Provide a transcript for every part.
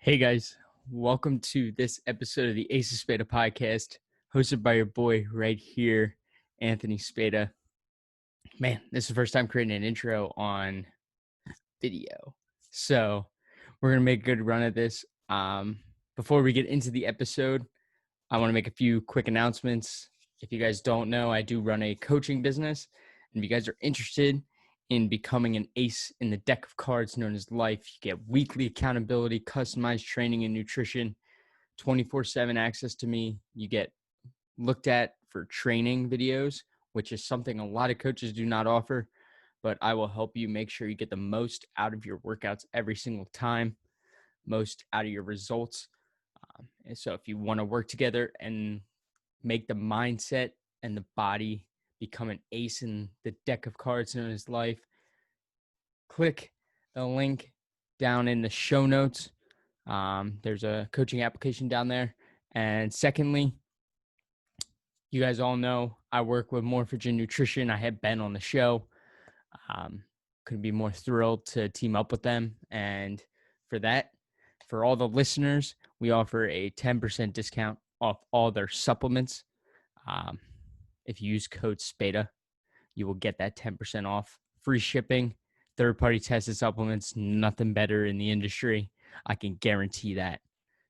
Hey guys, welcome to this episode of the Ace of Spada podcast, hosted by your boy right here, Anthony Spada. Man, this is the first time creating an intro on video, so we're gonna make a good run at this. Before we get into the episode, I want to make a few quick announcements. If you guys don't know, I do run a coaching business, and if you guys are interested in becoming an ace in the deck of cards known as life, you get weekly accountability, customized training and nutrition, 24/7 access to me. You get looked at for training videos, which is something a lot of coaches do not offer, but I will help you make sure you get the most out of your workouts every single time, most out of your results. And so if you want to work together and make the mindset and the body become an ace in the deck of cards known as life, click the link down in the show notes. There's a coaching application down there. And secondly, you guys all know I work with Morphogen Nutrition. I had Ben on the show. Couldn't be more thrilled to team up with them. And for that, for all the listeners, we offer a 10% discount off all their supplements. If you use code SPADA, you will get that 10% off. Free shipping, third-party tested supplements, nothing better in the industry. I can guarantee that.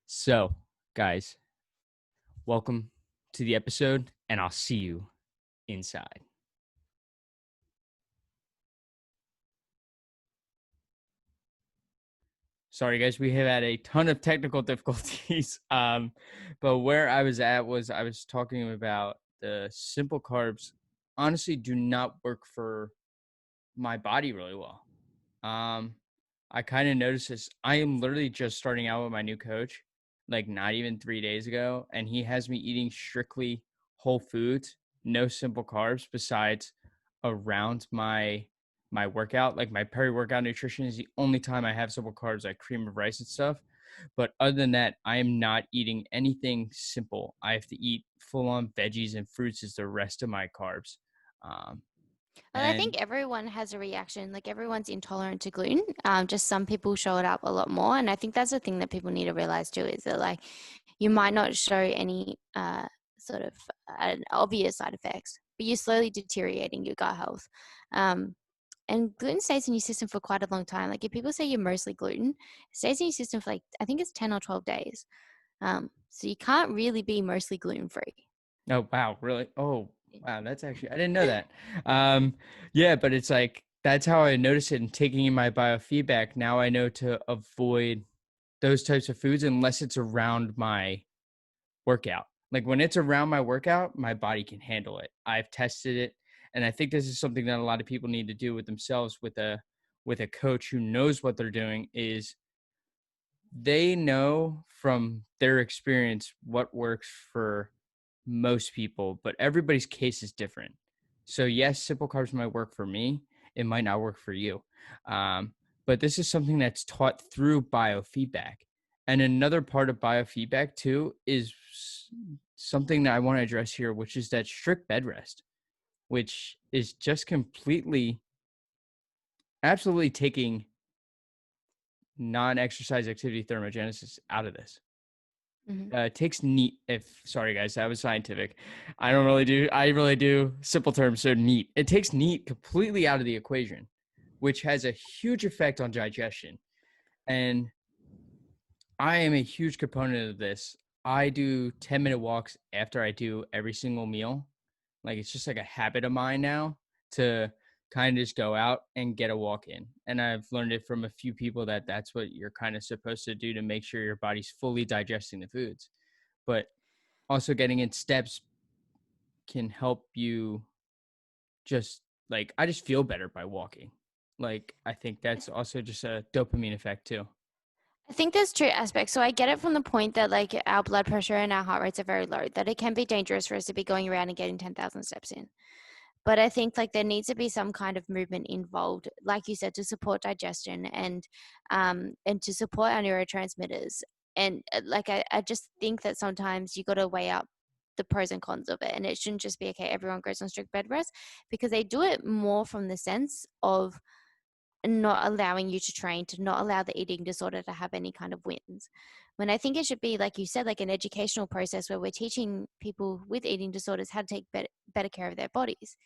So, guys, welcome to the episode, and I'll see you inside. Sorry, guys, we have had a ton of technical difficulties. But where I was at was I was talking about the simple carbs honestly do not work for my body really well. I kind of noticed this. I am literally just starting out with my new coach, like not even 3 days ago, and he has me eating strictly whole foods, no simple carbs besides around my workout. Like my peri-workout nutrition is the only time I have simple carbs, like cream of rice and stuff. But other than that, I am not eating anything simple. I have to eat full-on veggies and fruits as the rest of my carbs. Well, I And think everyone has a reaction. Like everyone's intolerant to gluten. Just some people show it up a lot more, and I think that's the thing that people need to realize too is that like you might not show any sort of obvious side effects, but you're slowly deteriorating your gut health. And gluten stays in your system for quite a long time. Like if people say you're mostly gluten, it stays in your system for like I think it's 10 or 12 days. So you can't really be mostly gluten free. oh wow, really? Oh wow, that's actually I didn't know that. Yeah, but it's like that's how I notice it and taking in my biofeedback. Now I know to avoid those types of foods unless it's around my workout. Like when it's around my workout, my body can handle it. I've tested it, and I think this is something that a lot of people need to do with themselves with a coach who knows what they're doing is they know from their experience what works for most people, but everybody's case is different. So yes, simple carbs might work for me. It might not work for you. But this is something that's taught through biofeedback. And another part of biofeedback too is something that I want to address here, which is that strict bed rest, which is just completely, absolutely taking non-exercise activity thermogenesis out of this. Mm-hmm. It takes neat. If sorry guys, that was scientific. I really do simple terms. So neat. It takes neat completely out of the equation, which has a huge effect on digestion. And I am a huge component of this. I do 10-minute walks after I do every single meal. Like it's just like a habit of mine now to kind of just go out and get a walk in. And I've learned it from a few people that that's what you're kind of supposed to do to make sure your body's fully digesting the foods. But also getting in steps can help you just like I just feel better by walking. Like I think that's also just a dopamine effect too. I think there's two aspects. So I get it from the point that like our blood pressure and our heart rates are very low, that it can be dangerous for us to be going around and getting 10,000 steps in. But I think like there needs to be some kind of movement involved, like you said, to support digestion and to support our neurotransmitters. And I just think that sometimes you got to weigh up the pros and cons of it, and it shouldn't just be okay. Everyone goes on strict bed rest because they do it more from the sense of not allowing you to train, to not allow the eating disorder to have any kind of wins. When I think it should be, like you said, like an educational process where we're teaching people with eating disorders how to take better care of their bodies.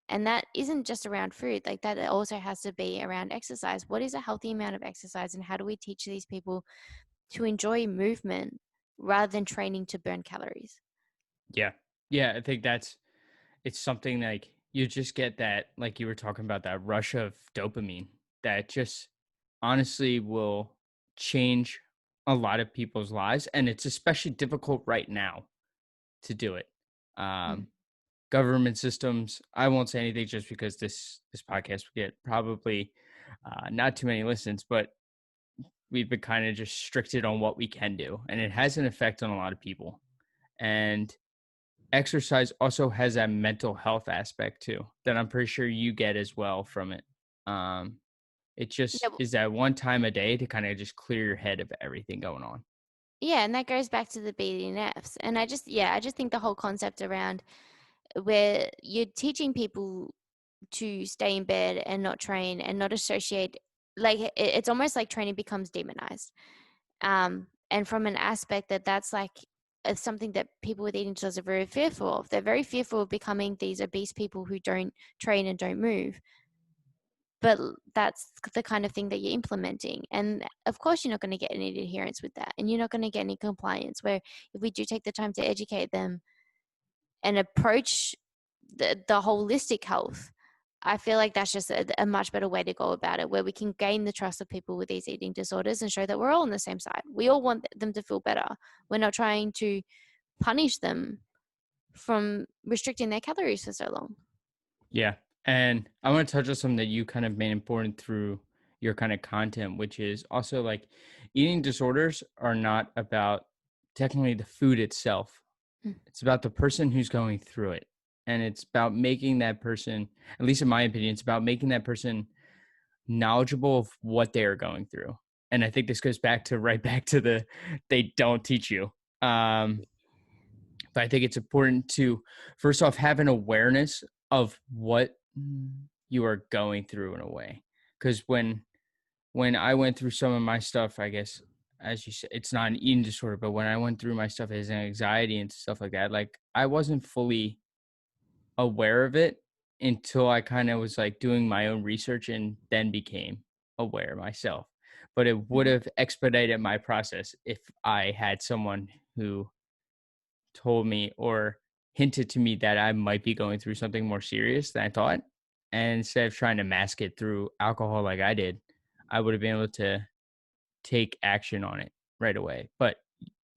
And that isn't just around food, like that also has to be around exercise. What is a healthy amount of exercise, and how do we teach these people to enjoy movement rather than training to burn calories? Yeah. Yeah. I think it's something like you just get that, like you were talking about, that rush of dopamine that just honestly will change a lot of people's lives. And it's especially difficult right now to do it. Mm. Um, Government systems, I won't say anything just because this podcast will get probably not too many listens, but we've been kind of just stricted on what we can do. And it has an effect on a lot of people. And exercise also has that mental health aspect too that I'm pretty sure you get as well from it. Um, it Yeah, just is that one time a day to kind of just clear your head of everything going on. yeah, and that goes back to the BDNFs. And I just think the whole concept around where you're teaching people to stay in bed and not train and not associate, like it's almost like training becomes demonized. And from an aspect that's like something that people with eating disorders are very fearful of. They're very fearful of becoming these obese people who don't train and don't move. But that's the kind of thing that you're implementing. And of course, you're not going to get any adherence with that. And you're not going to get any compliance. Where if we do take the time to educate them and approach the holistic health, I feel like that's just a much better way to go about it, where we can gain the trust of people with these eating disorders and show that we're all on the same side. We all want them to feel better. We're not trying to punish them from restricting their calories for so long. Yeah. And I want to touch on something that you kind of made important through your kind of content, which is also like eating disorders are not about technically the food itself. Mm. It's about the person who's going through it. And it's about making that person, at least in my opinion, it's about making that person knowledgeable of what they are going through. And I think this goes back to right back to the they don't teach you. But I think it's important to first off have an awareness of what you are going through in a way. Because when I went through some of my stuff, I guess as you said, it's not an eating disorder, but when I went through my stuff as anxiety and stuff like that, like I wasn't fully aware of it until I kind of was like doing my own research and then became aware myself. But it would Mhm. have expedited my process if I had someone who told me or hinted to me that I might be going through something more serious than I thought. And instead of trying to mask it through alcohol like I did, I would have been able to take action on it right away. But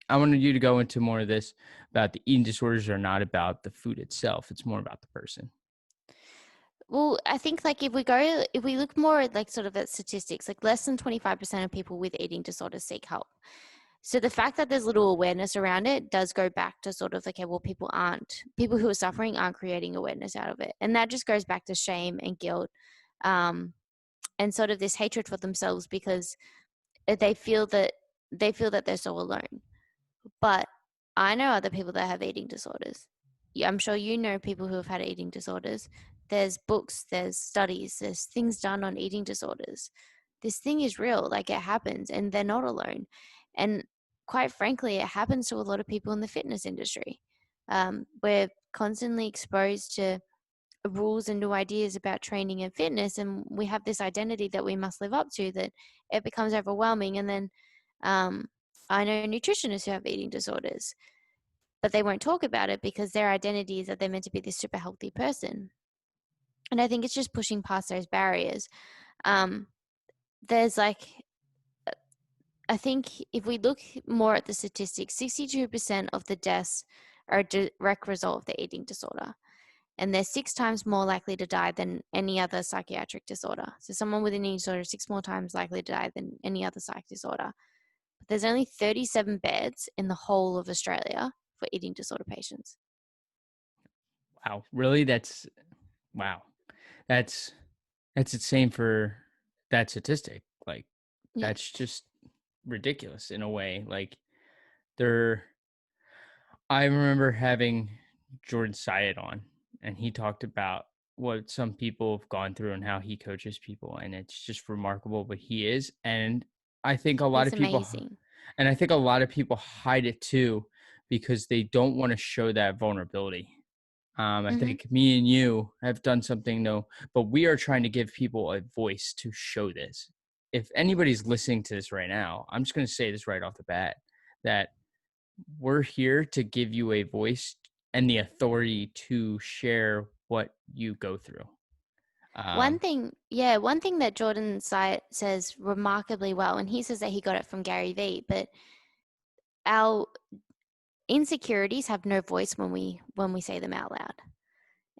I wanted you to go into more of this about the eating disorders are not about the food itself. It's more about the person. Well, I think like if we look more at like sort of at statistics, like less than 25% of people with eating disorders seek help. So the fact that there's little awareness around it does go back to sort of like, okay, well, people who are suffering aren't creating awareness out of it. And that just goes back to shame and guilt, um, and sort of this hatred for themselves because they feel that they're so alone. But I know other people that have eating disorders. Yeah, I'm sure you know people who have had eating disorders. There's books, there's studies, there's things done on eating disorders. This thing is real, like it happens, and they're not alone. And quite frankly, it happens to a lot of people in the fitness industry. We're constantly exposed to rules and new ideas about training and fitness, and we have this identity that we must live up to that it becomes overwhelming. And then um, I know nutritionists who have eating disorders, but they won't talk about it because their identity is that they're meant to be this super healthy person. And I think it's just pushing past those barriers. Um, there's like, I think if we look more at the statistics, 62% of the deaths are a direct result of the eating disorder. And they're 6 times more likely to die than any other psychiatric disorder. So someone with an eating disorder is 6 more times likely to die than any other psych disorder. But there's only 37 beds in the whole of Australia for eating disorder patients. Wow. Really? Wow. That's that's insane for that statistic. Like Yeah. that's just ridiculous in a way. Like there I remember having Jordan Syed on and he talked about what some people have gone through and how he coaches people, and it's just remarkable what he is. And I think a lot He's of people amazing. and I think a lot of people hide it too because they don't want to show that vulnerability. I Hmm. think me and you have done something though, but we are trying to give people a voice to show this. If anybody's listening to this right now, I'm just going to say this right off the bat that we're here to give you a voice and the authority to share what you go through. One Um, thing, yeah, one thing that Jordan says remarkably well, and he says that he got it from Gary Vee, but our insecurities have no voice when we say them out loud,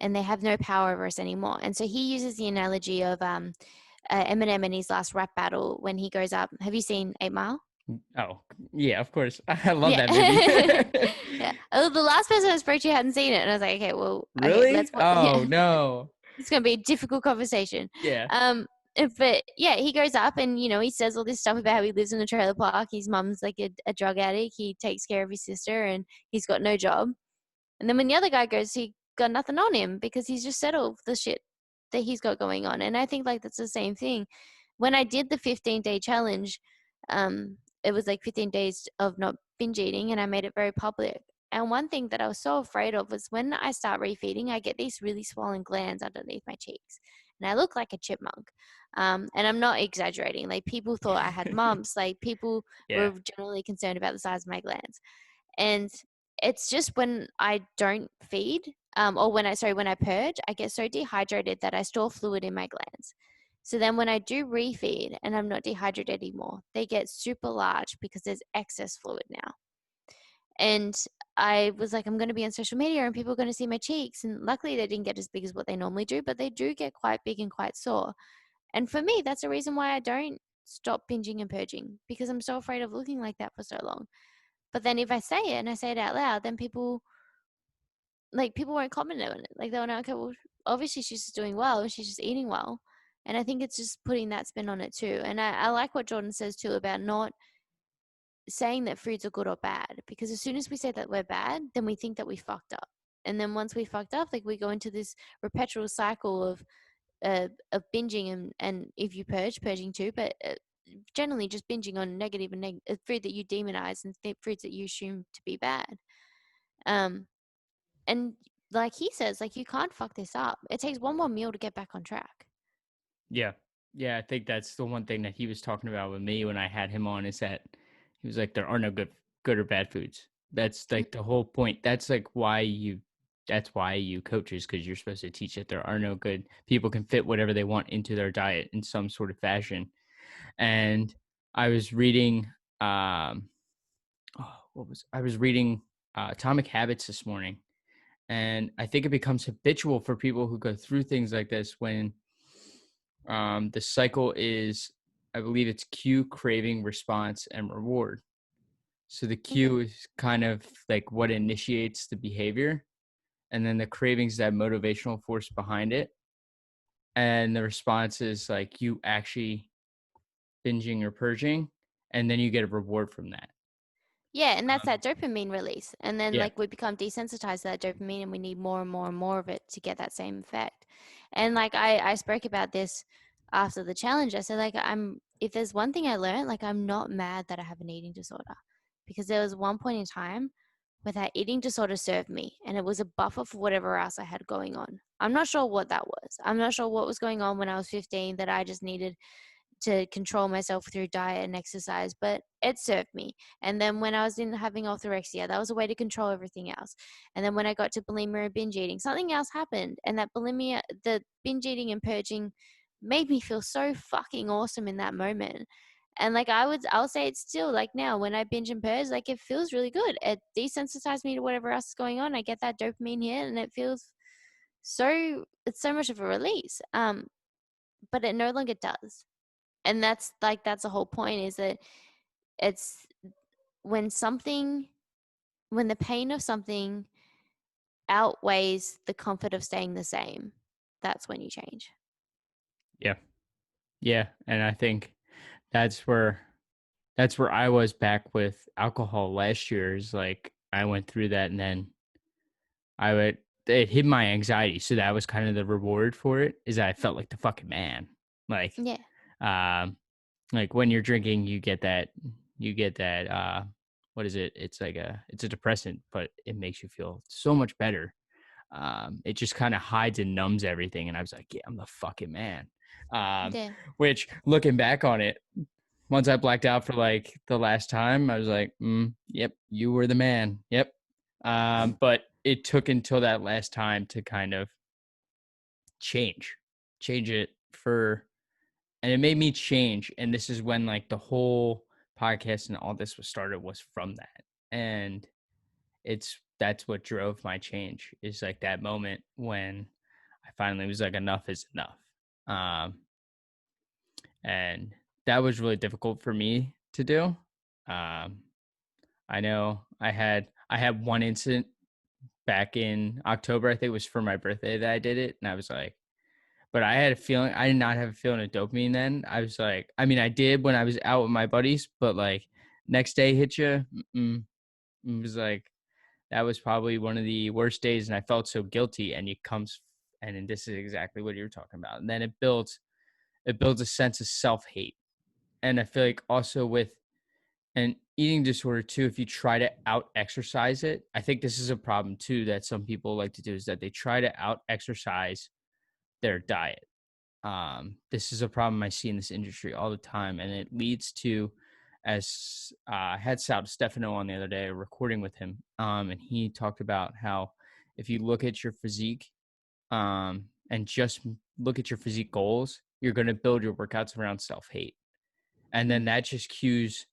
and they have no power over us anymore. And so he uses the analogy of Eminem in his last rap battle when he goes up. Have you seen 8 Mile? oh, yeah, of course. I love Yeah. that movie. Yeah. Oh, the last person I spoke to hadn't seen it, and I was like, okay, well, okay, Really? let's watch. Oh, Yeah. no. It's going to be a difficult conversation. Yeah. But yeah, he goes up and, he says all this stuff about how he lives in a trailer park. His mum's like a drug addict. He takes care of his sister and he's got no job. And then when the other guy goes, he got nothing on him because he's just settled the shit that he's got going on. And I think like that's the same thing. When I did the 15-day challenge, it was like 15 days of not binge eating and I made it very public. And one thing that I was so afraid of was when I start refeeding, I get these really swollen glands underneath my cheeks. And I look like a chipmunk. And I'm not exaggerating. Like people thought I had mumps. Like people Yeah. were generally concerned about the size of my glands. And it's just when I don't feed, or when I purge, I get so dehydrated that I store fluid in my glands. So then when I do refeed and I'm not dehydrated anymore, they get super large because there's excess fluid now. And I was like, I'm going to be on social media and people are going to see my cheeks. And luckily, they didn't get as big as what they normally do, but they do get quite big and quite sore. And for me, that's the reason why I don't stop binging and purging because I'm so afraid of looking like that for so long. But then if I say it and I say it out loud, then people won't comment on it. Like they'll know, okay, well, obviously she's just doing well, she's just eating well. And I think it's just putting that spin on it too. And I like what Jordan says too about not saying that foods are good or bad, because as soon as we say that we're bad, then we think that we fucked up. And then once we fucked up, like we go into this perpetual cycle of binging and if you purging too, but generally just binging on negative and food that you demonize and foods that you assume to be bad. Um, and like he says, like you can't fuck this up. It takes one more meal to get back on track. Yeah. Yeah. I think that's the one thing that he was talking about with me when I had him on is that he was like, there are no good or bad foods. That's like the whole point. That's why you coaches, because you're supposed to teach that there are no good. People can fit whatever they want into their diet in some sort of fashion. And I was reading, I was reading Atomic Habits this morning. And I think it becomes habitual for people who go through things like this when the cycle is, I believe it's cue, craving, response, and reward. So the Okay. cue is kind of like what initiates the behavior, and then the cravings that motivational force behind it, and the response is like you actually binging or purging, and then you get a reward from that. Yeah, and that's Um, that dopamine release. And then yeah, like we become desensitized to that dopamine and we need more and more and more of it to get that same effect. And like I spoke about this after the challenge. I said like if there's one thing I learned, like I'm not mad that I have an eating disorder. Because there was one point in time where that eating disorder served me and it was a buffer for whatever else I had going on. I'm not sure what that was. I'm not sure what was going on when I was 15 that I just needed to control myself through diet and exercise, but it served me. And then when I was in having orthorexia, that was a way to control everything else. And then when I got to bulimia and binge eating, something else happened. And that bulimia, the binge eating and purging made me feel so fucking awesome in that moment. And like I'll say it's still like now when I binge and purge, like it feels really good. It desensitized me to whatever else is going on. I get that dopamine hit and it feels it's so much of a release. But it no longer does. And that's the whole point, is that it's when something when the pain of something outweighs the comfort of staying the same, that's when you change. yeah, yeah, and I think that's where I was back with alcohol last year. Is like I went through that, and then I would it hid my anxiety. So that was kind of the reward for it, is that I felt like the fucking man. Like, Yeah. um, like when you're drinking, you get that, what is it? It's a depressant, but it makes you feel so much better. It just kind of hides and numbs everything. And I was like, yeah, I'm the fucking man. Um, Yeah. which looking back on it, once I blacked out for like the last time, I was like, yep, you were the man. Yep. But it took until that last time to kind of change, change it for, and it made me change. And this is when like the whole podcast and all this was started, was from that. And that's what drove my change, is like that moment when I finally was like, enough is enough. Um, and that was really difficult for me to do. Um, I know I had one incident back in October. I think it was for my birthday that I did it, and I was like, but I had a feeling, I did not have a feeling of dopamine then. I was like, I mean, I did when I was out with my buddies, but like next day hit you. It was like, that was probably one of the worst days, and I felt so guilty. And it comes, and then this is exactly what you're talking about. And then it builds a sense of self hate. And I feel like also with an eating disorder too, if you try to out exercise it, I think this is a problem too that some people like to do, is that they try to out exercise their diet. This is a problem I see in this industry all the time, and it leads to, as I had Sal Stefano on the other day, recording with him, and he talked about how if you look at your physique, and just look at your physique goals, you're going to build your workouts around self hate, and then Mm. that just cues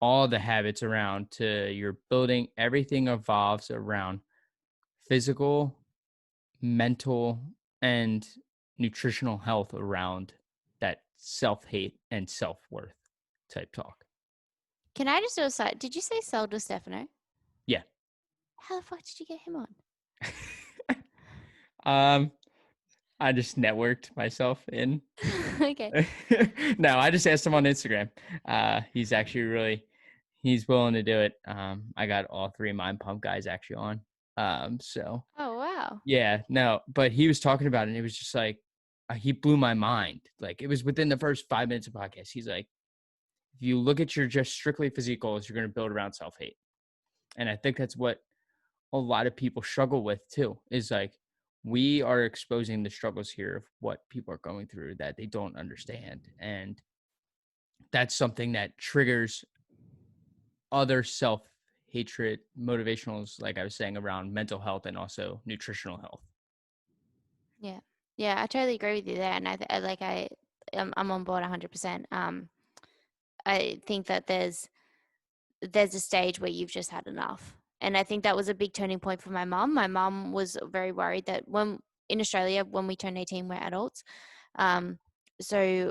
all the habits around to your building. Everything evolves around physical, mental, and nutritional health around that self hate and self worth type talk. Can I just do a side? Did you say Sal Stefano? Yeah. How the fuck did you get him on? um, I just networked myself in. Okay. No, I just asked him on Instagram. He's actually he's willing to do it. I got all three Mind Pump guys actually on. So Oh wow. yeah, no, but he was talking about it, and it was just like, he blew my mind. Like, it was within the first 5 minutes of podcast. He's like, if you look at your just strictly physique goals, you're going to build around self hate. And I think that's what a lot of people struggle with too, is like, we are exposing the struggles here of what people are going through that they don't understand. And that's something that triggers other self hatred motivationals, like I was saying, around mental health and also nutritional health. Yeah. Yeah, I totally agree with you there, and I'm on board 100%. I think that there's a stage where you've just had enough. And I think that was a big turning point for my mom. My mom was very worried that when in Australia, when we turn 18, we're adults. Um, so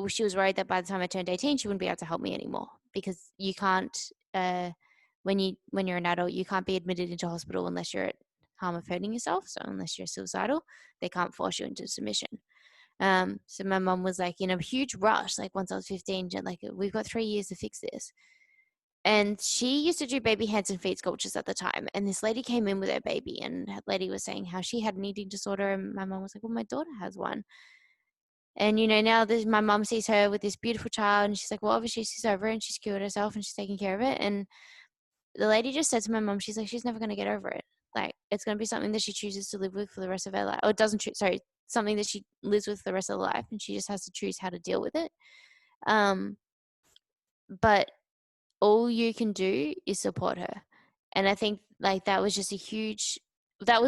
she was worried that by the time I turned 18, she wouldn't be able to help me anymore, because you can't, when you're an adult, you can't be admitted into hospital unless you're at harm of hurting yourself. So unless you're suicidal, they can't force you into submission. So my mom was like in a huge rush, like once I was 15, like, we've got 3 years to fix this. And she used to do baby hands and feet sculptures at the time. And this lady came in with her baby, and that lady was saying how she had an eating disorder. And my mom was like, well, my daughter has one. And, now my mom sees her with this beautiful child, and she's like, well, obviously she's over it and she's cured herself and she's taking care of it. And the lady just said to my mom, she's like, she's never going to get over it. Like, it's going to be something that she chooses to live with for the rest of her life. Or something that she lives with the rest of her life. And she just has to choose how to deal with it. But all you can do is support her. And I think like that was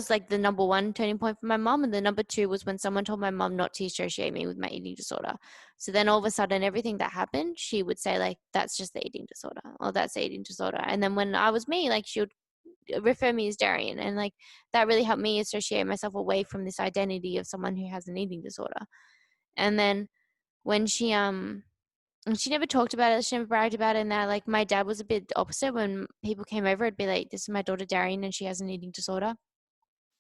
like the number one turning point for my mom. And the number two was when someone told my mom not to associate me with my eating disorder. So then all of a sudden, everything that happened, she would say like, that's just the eating disorder, or that's the eating disorder. And then when I was me, like, she would refer me as Darian. And like, that really helped me associate myself away from this identity of someone who has an eating disorder. And then when and she never talked about it. She never bragged about it. And that, like, my dad was a bit opposite. When people came over, it'd be like, this is my daughter Darian, and she has an eating disorder.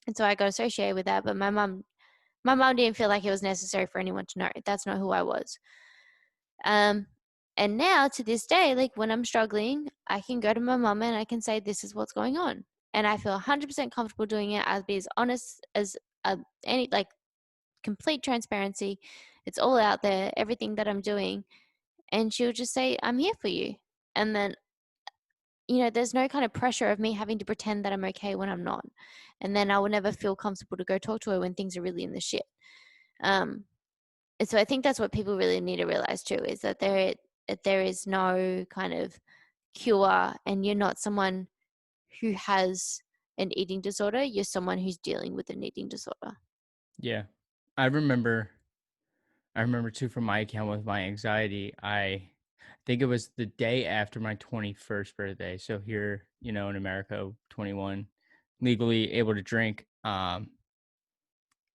And so I got associated with that. But my mom didn't feel like it was necessary for anyone to know. That's not who I was. And now to this day, like, when I'm struggling, I can go to my mom and I can say, this is what's going on. and I feel 100% comfortable doing it. I'll be as honest as any, like, complete transparency. It's all out there, everything that I'm doing. And she'll just say, I'm here for you. And then, there's no kind of pressure of me having to pretend that I'm okay when I'm not. And then I will never feel comfortable to go talk to her when things are really in the shit. Um, and so I think that's what people really need to realize too, is that there is no kind of cure, and you're not someone who has an eating disorder. You're someone who's dealing with an eating disorder. Yeah. I remember I remember too from my account with my anxiety. I think it was the day after my 21st birthday. So here, in America, 21, legally able to drink. I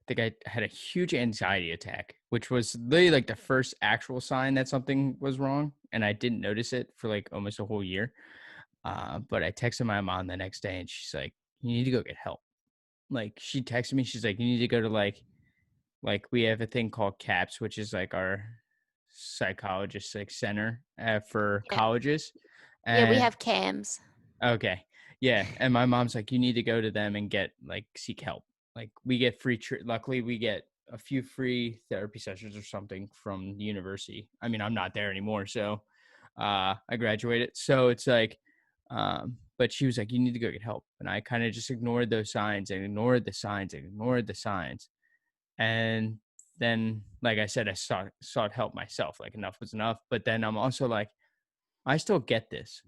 think I had a huge anxiety attack, which was literally like the first actual sign that something was wrong. And I didn't notice it for like almost a whole year. But I texted my mom the next day and she's like, you need to go get help. Like she texted me, she's like, you need to go to like we have a thing called CAPS, which is like our psychologist like center for Yeah. colleges. Yeah, we And have cams. okay. Yeah. And my mom's like, you need to go to them and get like seek help. Like we get luckily we get a few free therapy sessions or something from the university. I mean, I'm not there anymore. So I graduated. So it's like, but she was like, you need to go get help. And I kind of just ignored those signs and ignored the signs and ignored the signs. And then, like I said, I sought help myself. Like enough was enough. But then I'm also like, I still get this,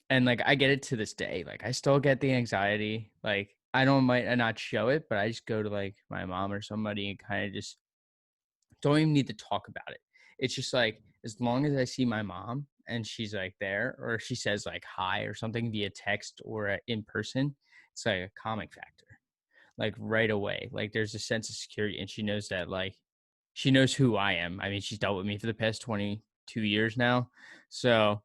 and like I get it to this day. Like I still get the anxiety. Like I don't might not show it, but I just go to like my mom or somebody and kind of just don't even need to talk about it. It's just like as long as I see my mom and she's like there, or she says like hi or something via text or in person, it's like a calming factor. Like right away, like there's a sense of security, and she knows that like she knows who I am. I mean, she's dealt with me for the past 22 years now, so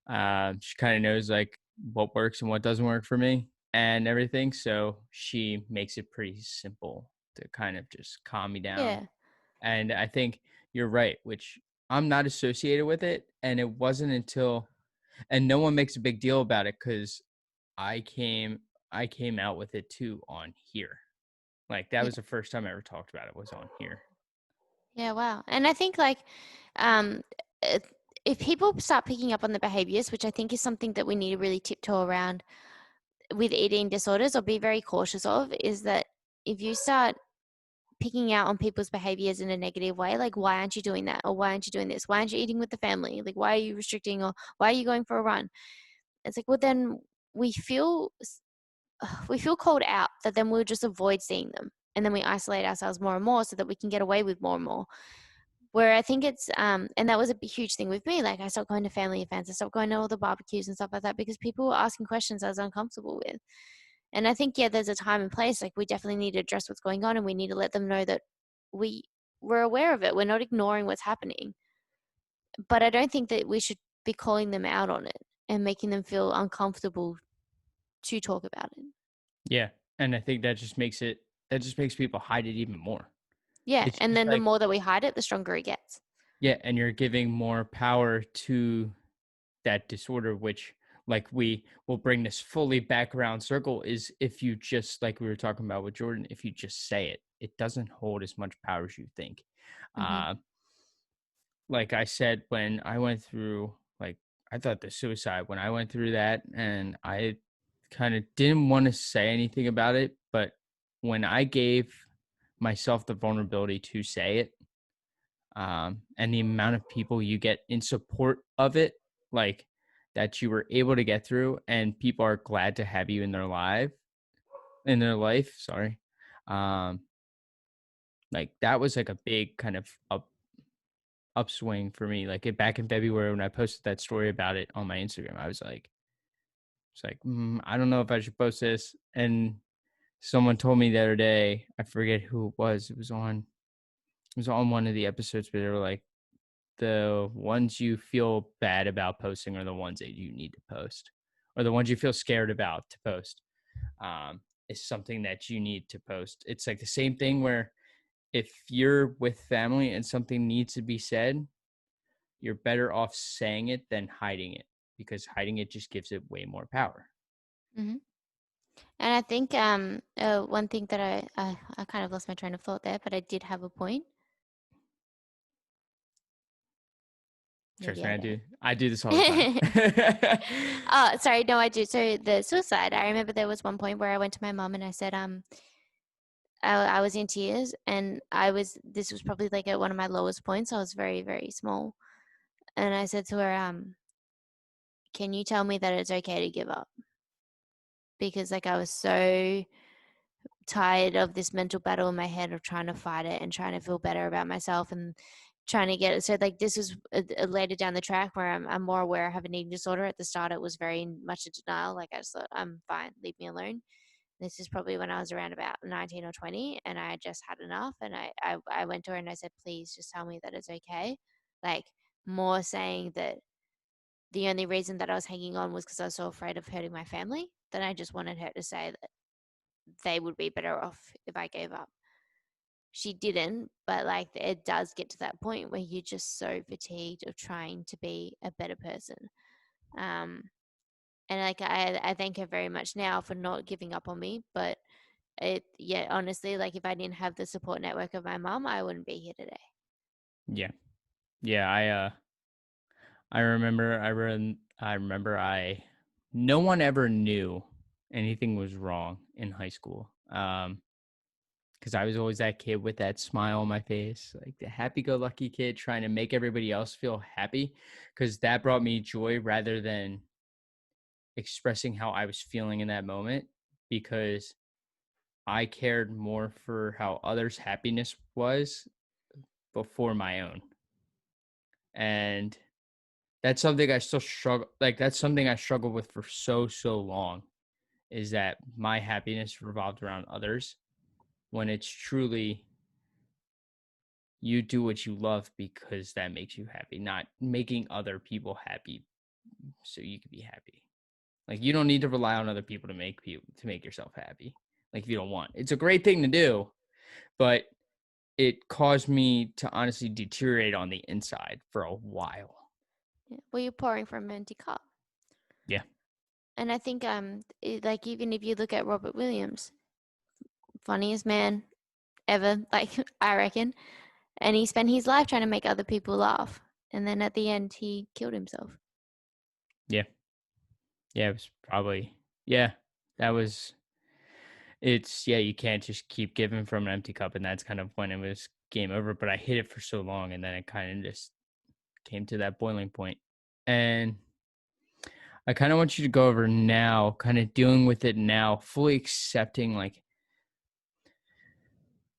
she kind of knows like what works and what doesn't work for me and everything. So she makes it pretty simple to kind of just calm me down. Yeah. And I think you're right, which I'm not associated with it, and it wasn't until and no one makes a big deal about it because I came I came out with it too on here. Like, that Yeah. was the first time I ever talked about it was on here. Yeah, wow. And I think like um uh, if people start picking up on the behaviors, which I think is something that we need to really tiptoe around with eating disorders or be very cautious of, is that if you start picking out on people's behaviors in a negative way, like why aren't you doing that, or why aren't you doing this, why aren't you eating with the family, like why are you restricting, or why are you going for a run, it's like, well, then we feel we feel called out, that then we'll just avoid seeing them, and then we isolate ourselves more and more so that we can get away with more and more. Where I think it's and that was a huge thing with me. Like I stopped going to family events, I stopped going to all the barbecues and stuff like that because people were asking questions I was uncomfortable with. And I think, yeah, there's a time and place. Like we definitely need to address what's going on, and we need to let them know that we we're aware of it. We're not ignoring what's happening. But I don't think that we should be calling them out on it and making them feel uncomfortable to talk about it. Yeah, and I think that just makes people hide it even more. Yeah. It's And just then the like more that we hide it, the stronger it gets. yeah, and you're giving more power to that disorder, which like we will bring this fully back around circle is if you just like we were talking about with Jordan, if you just say it, it doesn't hold as much power as you think. Hmm. Uh, like I said, when I went through like I thought the suicide when I went through that and I kind of didn't want to say anything about it, but when I gave myself the vulnerability to say it, and the amount of people you get in support of it, like that you were able to get through, and people are glad to have you in their life. Sorry, um, like that was like a big kind of upswing for me. Like back in February when I posted that story about it on my Instagram, I was like, it's like I don't know if I should post this. And someone told me the other day, I forget who it was. It was on one of the episodes, but they were like, the ones you feel bad about posting are the ones that you need to post, or the ones you feel scared about to post. Is something that you need to post. It's like the same thing where if you're with family and something needs to be said, you're better off saying it than hiding it because hiding it just gives it way more power. Hmm. And I think one thing that I kind of lost my train of thought there, but I did have a point. Trust Maybe me, I I do this all the time. don't. Oh, sorry. No, I do. So the suicide, I remember there was one point where I went to my mom and I said, I was in tears and this was probably like at one of my lowest points. I was very, very small. And I said to her, can you tell me that it's okay to give up? Because like I was so tired of this mental battle in my head of trying to fight it and trying to feel better about myself and trying to get it. So like this is later down the track where I'm more aware I have an eating disorder. At the start, it was very much a denial. Like I just thought, I'm fine, leave me alone. This is probably when I was around about 19 or 20 and I just had enough. And I went to her and I said, please just tell me that it's okay. Like more saying that the only reason that I was hanging on was because I was so afraid of hurting my family that I just wanted her to say that they would be better off if I gave up. She didn't, but like it does get to that point where you're just so fatigued of trying to be a better person. Um, and like I thank her very much now for not giving up on me. But yeah, honestly, like if I didn't have the support network of my mom, I wouldn't be here today. Yeah. Yeah, I remember I no one ever knew anything was wrong in high school. Because I was always that kid with that smile on my face, like the happy-go-lucky kid trying to make everybody else feel happy, because that brought me joy rather than expressing how I was feeling in that moment. Because I cared more for how others' happiness was before my own, and that's something I still struggle. Like that's something I struggled with for so long. Is that my happiness revolved around others when it's truly you do what you love because that makes you happy, not making other people happy so you can be happy. Like you don't need to rely on other people to make yourself happy. Like if you don't want. It's a great thing to do, but it caused me to honestly deteriorate on the inside for a while. Yeah. Well, you're pouring from an empty cup. Yeah. And I think like even if you look at Robert Williams, funniest man ever, like I reckon, and he spent his life trying to make other people laugh, and then at the end he killed himself. Yeah. Yeah, it was probably yeah. That was it's yeah, you can't just keep giving from an empty cup, and that's kind of when it was game over. But I hit it for so long, and then it kind of just came to that boiling point. And I kind of want you to go over now, kind of dealing with it now, fully accepting. Like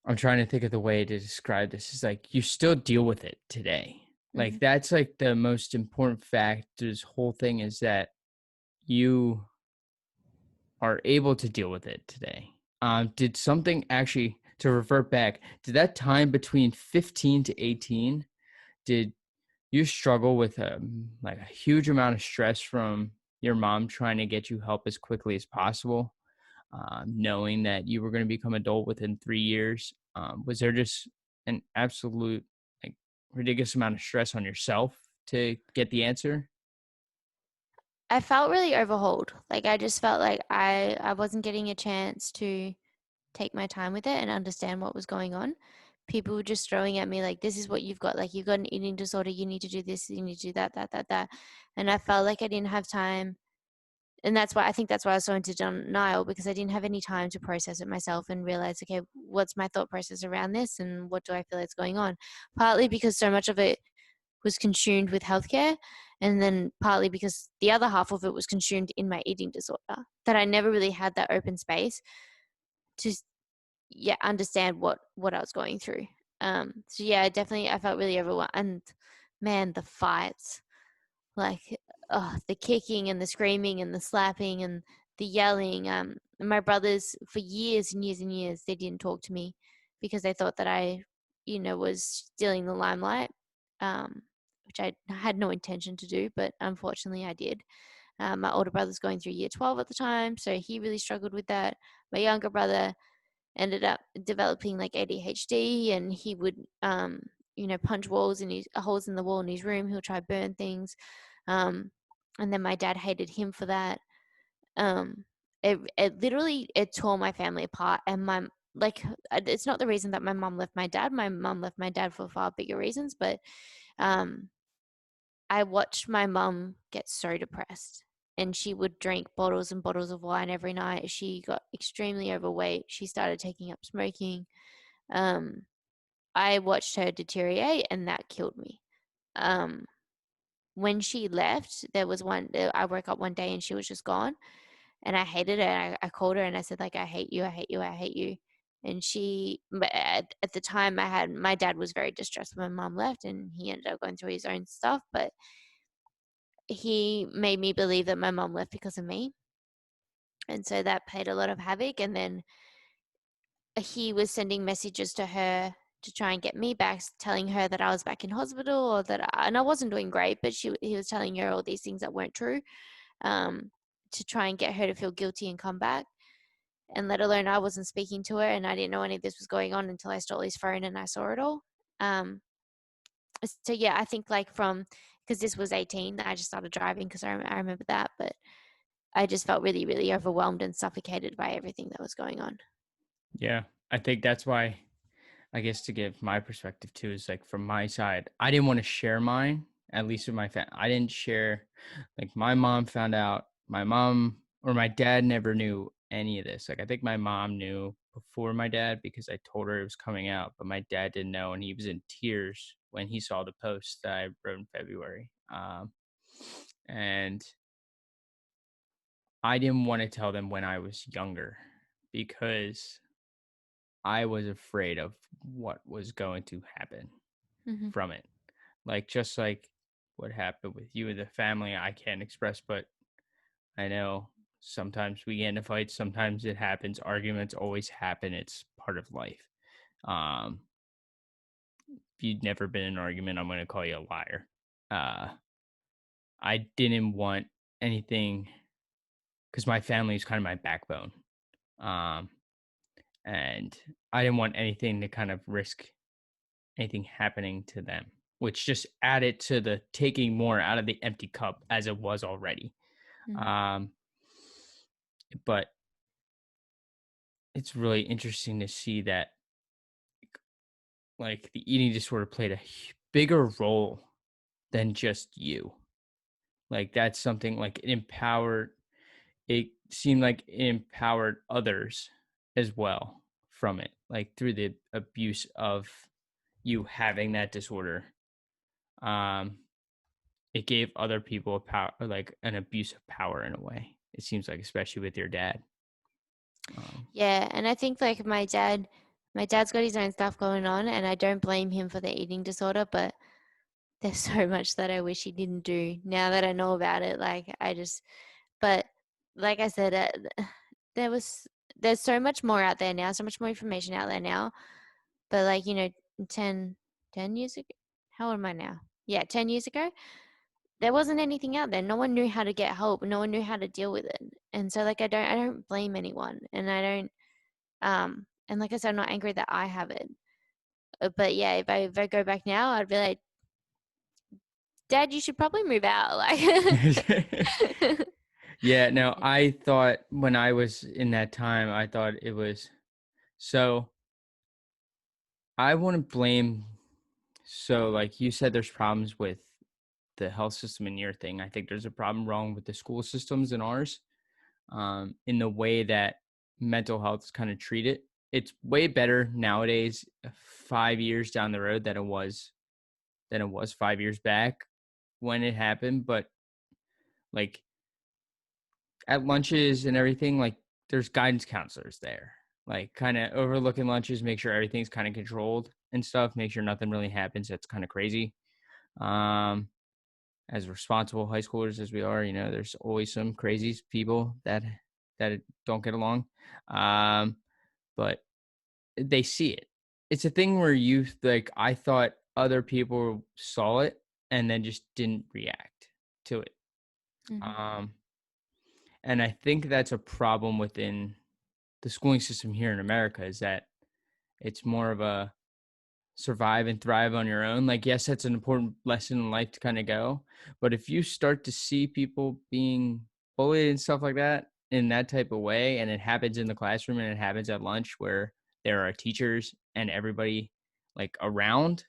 I'm trying to think of the way to describe this. Is like you still deal with it today. Mm-hmm. Like that's like the most important fact. This whole thing is that you are able to deal with it today. Did something actually to revert back? Did that time between 15 to 18? Did you struggle with like a huge amount of stress from your mom trying to get you help as quickly as possible, knowing that you were going to become adult within 3 years? Was there just an absolute like ridiculous amount of stress on yourself to get the answer? I felt really overhauled. Like I just felt like I wasn't getting a chance to take my time with it and understand what was going on. People were just throwing at me like, this is what you've got. Like you've got an eating disorder. You need to do this. You need to do that. And I felt like I didn't have time. And that's why I think that's why I was so into denial, because I didn't have any time to process it myself and realize, okay, what's my thought process around this and what do I feel is going on? Partly because so much of it was consumed with healthcare, and then partly because the other half of it was consumed in my eating disorder, that I never really had that open space to yeah understand what I was going through. So yeah, definitely I felt really overwhelmed. And man, the fights, like the kicking and the screaming and the slapping and the yelling. My brothers for years and years and years they didn't talk to me because they thought that I, was stealing the limelight, which I had no intention to do, but unfortunately I did. My older brother's going through year 12 at the time, so he really struggled with that. My younger brother ended up developing like ADHD, and he would, punch walls in his holes in the wall in his room. He'll try burn things, and then my dad hated him for that. Um, it literally it tore my family apart. And my like it's not the reason that my mom left my dad. My mom left my dad for far bigger reasons, but um I watched my mum get so depressed, and she would drink bottles and bottles of wine every night. She got extremely overweight. She started taking up smoking. Um, I watched her deteriorate, and that killed me. Um, when she left, there was I woke up one day and she was just gone, and I hated it. I called her and I said, like, I hate you, I hate you, I hate you. And but at the time, my dad was very distressed when my mom left, and he ended up going through his own stuff. But he made me believe that my mom left because of me. And so that played a lot of havoc. And then he was sending messages to her to try and get me back, telling her that I was back in hospital, or and I wasn't doing great, but he was telling her all these things that weren't true, um, to try and get her to feel guilty and come back. And let alone I wasn't speaking to her, and I didn't know any of this was going on until I stole his phone and I saw it all. Um, so yeah, I think like because this was 18, I just started driving because I remember that, but I just felt really, really overwhelmed and suffocated by everything that was going on. Yeah. I think that's why, I guess, to give my perspective too, is like from my side, I didn't want to share mine, at least with my family. I didn't share, like, my mom found out, my mom or my dad never knew any of this. Like, I think my mom knew before my dad because I told her it was coming out, but my dad didn't know. And he was in tears when he saw the post that I wrote in February. And I didn't want to tell them when I was younger because I was afraid of what was going to happen Mm-hmm. from it. Like, just like what happened with you and the family, I can't express, but I know sometimes we get into fights, sometimes it happens. Arguments always happen. It's part of life. Um, if you've never been in an argument, I'm going to call you a liar. Uh, I didn't want anything because my family is kind of my backbone. Um, and I didn't want anything to kind of risk anything happening to them, which just added to the taking more out of the empty cup as it was already. Mm-hmm. Um, but it's really interesting to see that, like, the eating disorder played a bigger role than just you. Like, that's something like it seemed like it empowered others as well from it, like through the abuse of you having that disorder. Um, it gave other people a power, like an abuse of power in a way. It seems like, especially with your dad. Um, Yeah, and I think like my dad's got his own stuff going on, and I don't blame him for the eating disorder, but there's so much that I wish he didn't do now that I know about it. But like I said, there was, there's so much more out there now, so much more information out there now. But like, 10, 10 years ago, how old am I now? Yeah, 10 years ago, there wasn't anything out there. No one knew how to get help. No one knew how to deal with it. And so like, I don't blame anyone, and I don't, and like I said, I'm not angry that I have it. But yeah, if I go back now, I'd be like, Dad, you should probably move out. Like, yeah, no, I thought when I was in that time, I thought it was so. I wouldn't blame. So, like you said, there's problems with the health system in your thing. I think there's a problem wrong with the school systems in ours, in the way that mental health is kind of treated. It's way better nowadays, 5 years down the road, than it was 5 years back when it happened. But like at lunches and everything, like there's guidance counselors there, like kind of overlooking lunches, make sure everything's kind of controlled and stuff, make sure nothing really happens that's kind of crazy. Um, as responsible high schoolers as we are, there's always some crazy people that don't get along. Um, but they see it. It's a thing where you, like, I thought other people saw it and then just didn't react to it. Mhm. Um, and I think that's a problem within the schooling system here in America, is that it's more of a survive and thrive on your own. Like, yes, that's an important lesson in life to kind of go. But if you start to see people being bullied and stuff like that, in that type of way, and it happens in the classroom and it happens at lunch where there are teachers and everybody like around,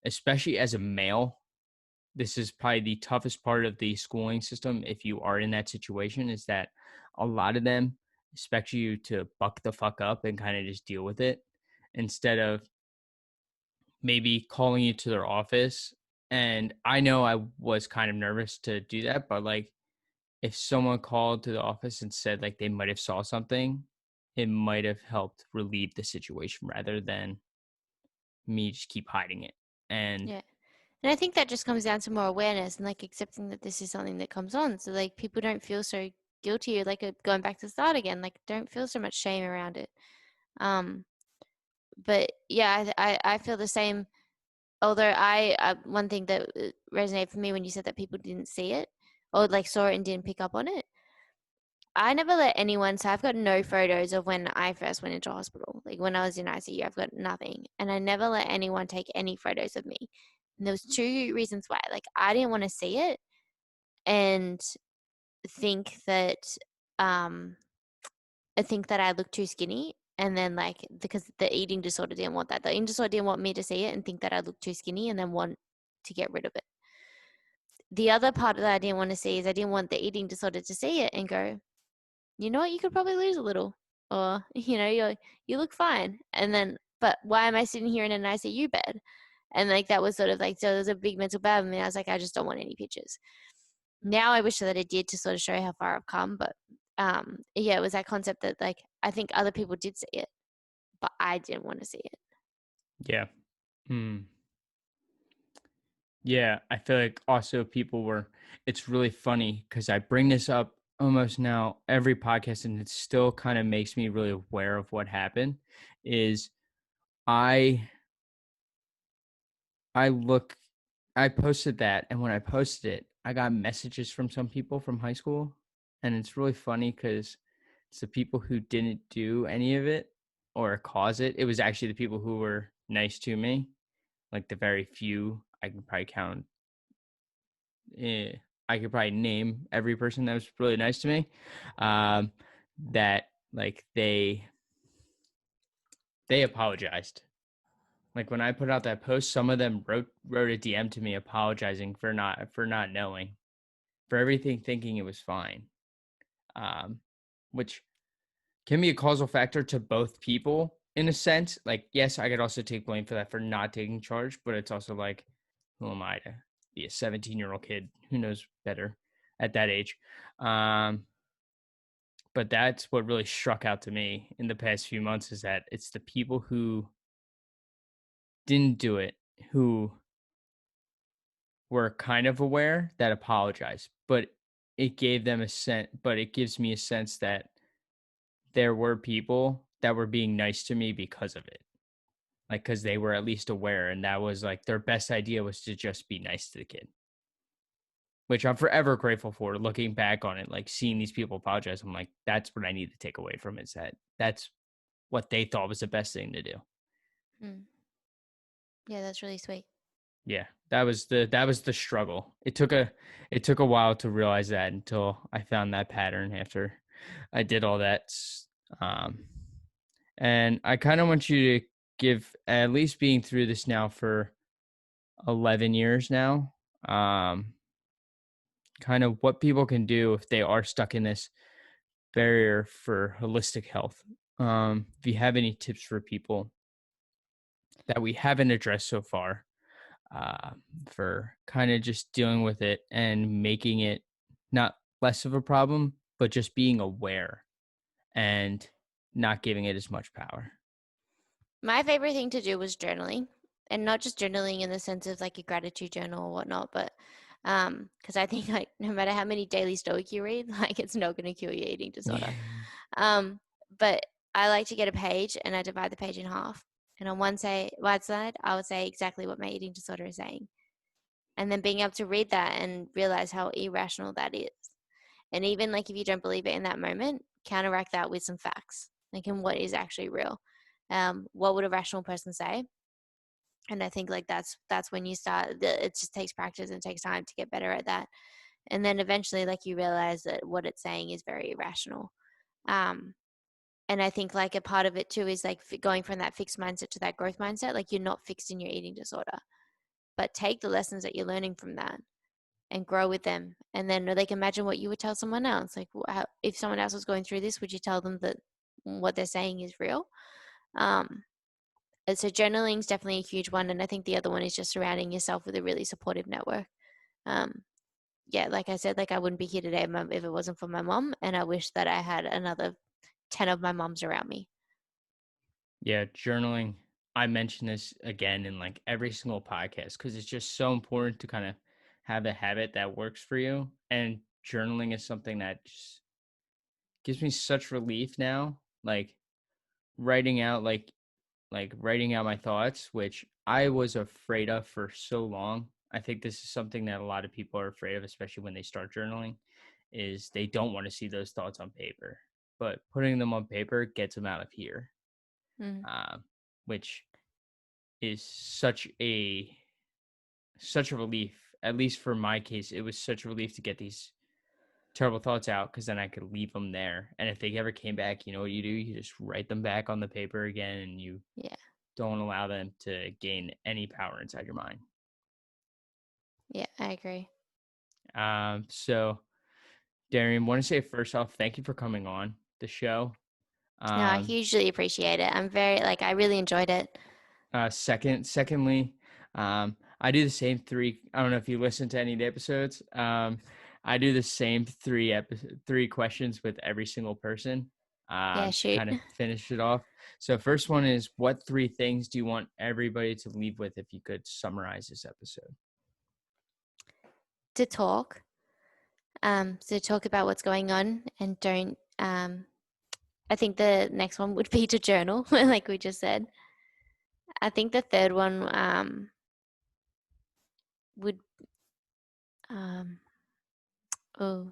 especially as a male, this is probably the toughest part of the schooling system if you are in that situation, is that a lot of them expect you to buck the fuck up and kind of just deal with it instead of maybe calling you to their office. And I know I was kind of nervous to do that, but like if someone called to the office and said like they might have saw something, it might have helped relieve the situation rather than me just keep hiding it. And Yeah. And I think that just comes down to more awareness and like accepting that this is something that comes on. So like people don't feel so guilty, like going back to the start again, like don't feel so much shame around it. Um, but yeah, I feel the same. Although one thing that resonated for me when you said that people didn't see it or like saw it and didn't pick up on it. I never let anyone, so I've got no photos of when I first went into hospital. Like when I was in ICU, I've got nothing. And I never let anyone take any photos of me. And there was two reasons why. Like I didn't want to see it and think that um I think that I looked too skinny. And then like because the eating disorder didn't want that. The eating disorder didn't want me to see it and think that I looked too skinny and then want to get rid of it. The other part that I didn't want to see is I didn't want the eating disorder to see it and go, you know what, you could probably lose a little, or you look fine, and then but why am I sitting here in an ICU bed? And like that was sort of like, so there was a big mental battle. I mean, I was like, I just don't want any pictures. Now I wish that I did to sort of show how far I've come, but yeah, it was that concept that like I think other people did see it, but I didn't want to see it. yeah. Hmm. Yeah, I feel like also people were, it's really funny because I bring this up almost now every podcast and it still kind of makes me really aware of what happened is I I look I posted that, and when I posted it, I got messages from some people from high school, and it's really funny because it's the people who didn't do any of it or cause it. It was actually the people who were nice to me, like the very few I can probably count. eh, I could probably name every person that was really nice to me. Um, that like they apologized. Like when I put out that post, some of them wrote a DM to me apologizing for not knowing, for everything, thinking it was fine. Um, which can be a causal factor to both people in a sense. Like, yes, I could also take blame for that for not taking charge, but it's also like, who am I to be a 17-year-old kid who knows better at that age? Um, but that's what really struck out to me in the past few months is that it's the people who didn't do it who were kind of aware that apologized, but it gave them a sense, but it gives me a sense that there were people that were being nice to me because of it. Like, because they were at least aware, and that was like their best idea was to just be nice to the kid, which I'm forever grateful for. Looking back on it, like seeing these people apologize, I'm like, that's what I need to take away from it. Is that that's what they thought was the best thing to do. Mm. Yeah, that's really sweet. Yeah, that was the struggle. It took a while to realize that until I found that pattern after I did all that. Um, and I kind of want you to give, at least being through this now for 11 years now, kind of what people can do if they are stuck in this barrier for holistic health. If you have any tips for people that we haven't addressed so far, uh, for kind of just dealing with it and making it not less of a problem, but just being aware and not giving it as much power. My favorite thing to do was journaling, and not just journaling in the sense of like a gratitude journal or whatnot, but because I think like no matter how many daily stoic you read, like it's not going to cure your eating disorder. Um, but I like to get a page and I divide the page in half, and on one side I would say exactly what my eating disorder is saying, and then being able to read that and realize how irrational that is, and even like if you don't believe it in that moment, counteract that with some facts, like in what is actually real. What would a rational person say? And I think like that's when you start. It just takes practice and takes time to get better at that. And then eventually, like, you realize that what it's saying is very irrational. Um, and I think like a part of it too is like going from that fixed mindset to that growth mindset. Like, you're not fixed in your eating disorder, but take the lessons that you're learning from that and grow with them. And then, like, imagine what you would tell someone else. Like, if someone else was going through this, would you tell them that what they're saying is real? And so journaling is definitely a huge one. And I think the other one is just surrounding yourself with a really supportive network. Um, yeah, like I said, like, I wouldn't be here today if it wasn't for my mom. And I wish that I had another 10 of my moms around me. Yeah, journaling. I mention this again in like every single podcast because it's just so important to kind of have a habit that works for you. And journaling is something that just gives me such relief now. Like writing out writing out my thoughts, which I was afraid of for so long. I think this is something that a lot of people are afraid of, especially when they start journaling, is they don't want to see those thoughts on paper. But putting them on paper gets them out of here, Mm, um, which is such a relief. At least for my case, it was such a relief to get these terrible thoughts out because then I could leave them there. And if they ever came back, you know what you do? You just write them back on the paper again, and you yeah. don't allow them to gain any power inside your mind. Yeah, I agree. So Darian, want to say first off, thank you for coming on the show. No, I Um, hugely appreciate it. I'm very, like, I really enjoyed it. secondly, I do the same three. I don't know if you listen to any of the episodes. I do the same three questions with every single person. Yeah, To shoot. kind of finish it off. So first one is, what three things do you want everybody to leave with if you could summarize this episode? To talk. So talk about what's going on and don't, I think the next one would be to journal, like we just said. I think the third one would, um, oh,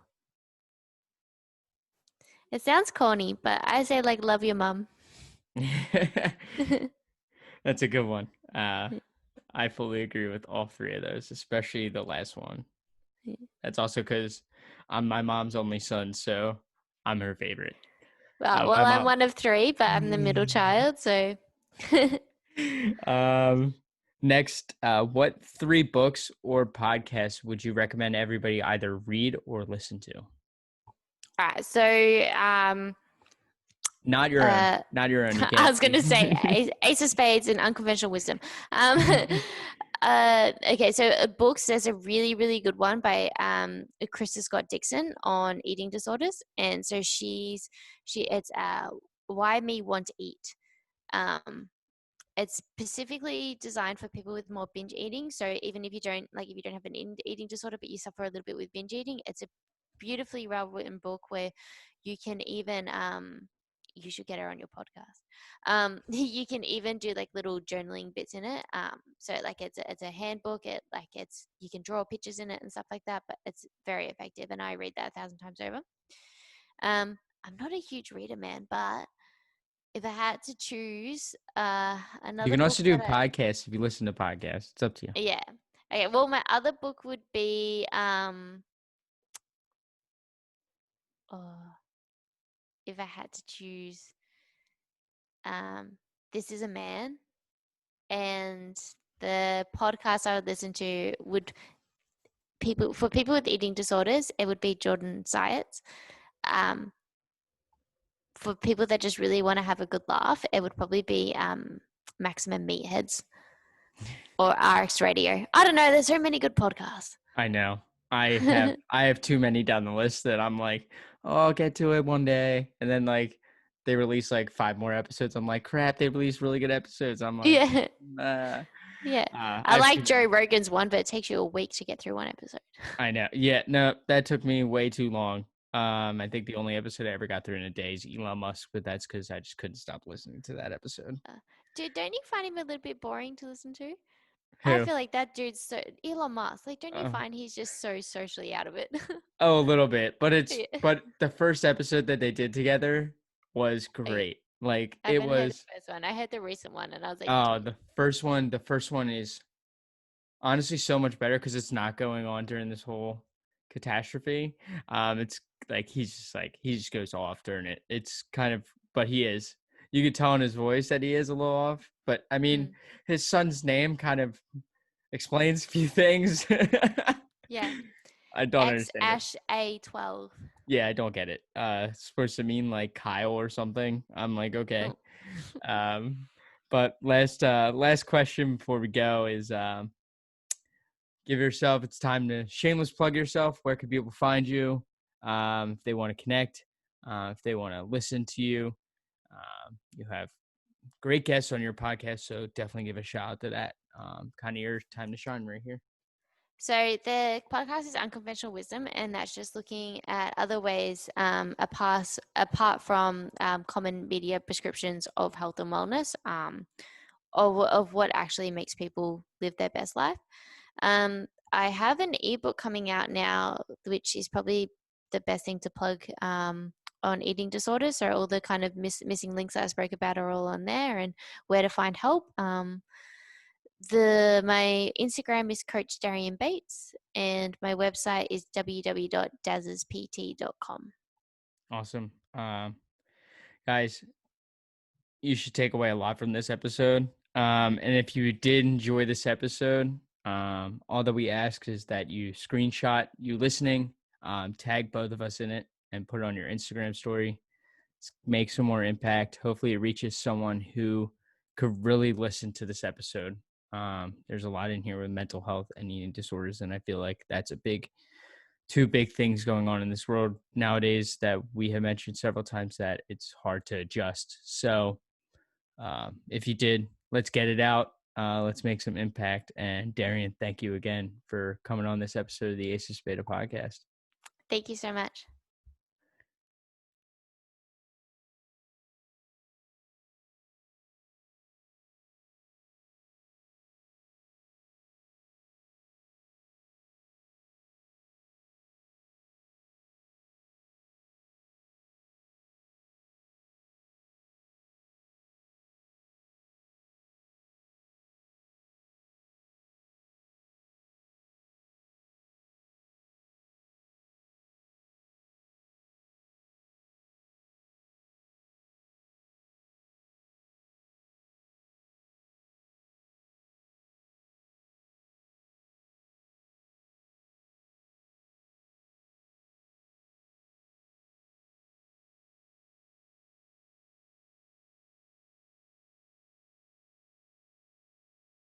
it sounds corny, but I say, like, love your mum. That's a good one. I fully agree with all three of those, especially the last one. That's also because I'm my mom's only son, so I'm her favorite. Well, My I'm mom. one of three, but I'm the middle child, so um, Next, what three books or podcasts would you recommend everybody either read or listen to? Alright, so Not your own. uh Not your own. You I can't was gonna say speak. Ace of Spades and Unconventional Wisdom. Um okay, so books, there's a really, really good one by Krista Scott Dixon on eating disorders. And so she it's Why Me Want to Eat. Um it's specifically designed for people with more binge eating. So even if you don't, like, if you don't have an eating disorder but you suffer a little bit with binge eating, it's a beautifully well written book where you can even you should get her on your podcast. You can even do like little journaling bits in it. So like it's a handbook. It's you can draw pictures in it and stuff like that. But it's very effective, and I read that 1,000 times over. I'm not a huge reader, man, but if I had to choose You another can book also do that I, podcasts if you listen to podcasts. It's up to you. yeah. Okay, well, my other book would be oh, if I had to choose This Is a Man, and the podcast I would listen to would people with eating disorders, it would be Jordan Syatt's. Um, for people that just really want to have a good laugh, it would probably be Maximum Meatheads or RX Radio. I don't know. There's so many good podcasts. I know. I have too many down the list that I'm like, oh, I'll get to it one day, and then like they release like 5 more episodes. I'm like, crap, they release really good episodes. I'm like, Yeah. uh, Yeah. I I have too like Joe many. Rogan's one, but it takes you a week to get through one episode. I know. Yeah, no, that took me way too long. I think the only episode I ever got through in a day is Elon Musk, but that's because I just couldn't stop listening to that episode. Uh, Dude, don't you find him a little bit boring to listen to? I Who? feel like that dude's so Elon Musk. Like, don't you Uh, find he's just so socially out of it? oh, a little bit, but Yeah. the first episode that they did together was I, great. Like I it haven't heard the was. first one. I heard the recent one, and I was like, Oh, dude. the first one is honestly so much better because it's not going on during this whole catastrophe. It's like he just goes off during it. It's kind of, but he is. You could tell in his voice that he is a little off. But I mean, Mm. his son's name kind of explains a few things. Yeah. I don't X understand it. Ash A12. Yeah, I don't get it. It's supposed to mean like Kyle or something. I'm like, okay. Oh. Um, but last question before we go is give yourself, it's time to shameless plug yourself. Where can people find you? If they want to connect, if they want to listen to you, you have great guests on your podcast. So definitely give a shout out to that. Kind of your time to shine right here. So the podcast is Unconventional Wisdom, and that's just looking at other ways apart from common media prescriptions of health and wellness, of what actually makes people live their best life. I have an ebook coming out now, which is probably the best thing to plug on eating disorders. So all the kind of missing links I spoke about are all on there, and where to find help. My Instagram is Coach Darian Bates, and my website is www.dazzespt.com. Awesome. Guys, you should take away a lot from this episode. And if you did enjoy this episode, all that we ask is that you screenshot you listening, tag both of us in it, and put it on your Instagram story. Make some more impact. Hopefully, it reaches someone who could really listen to this episode. There's a lot in here with mental health and eating disorders, and I feel like that's two big things going on in this world nowadays that we have mentioned several times that it's hard to adjust. So if you did, let's get it out. Let's make some impact. And Darian, thank you again for coming on this episode of the Aces Beta podcast. Thank you so much.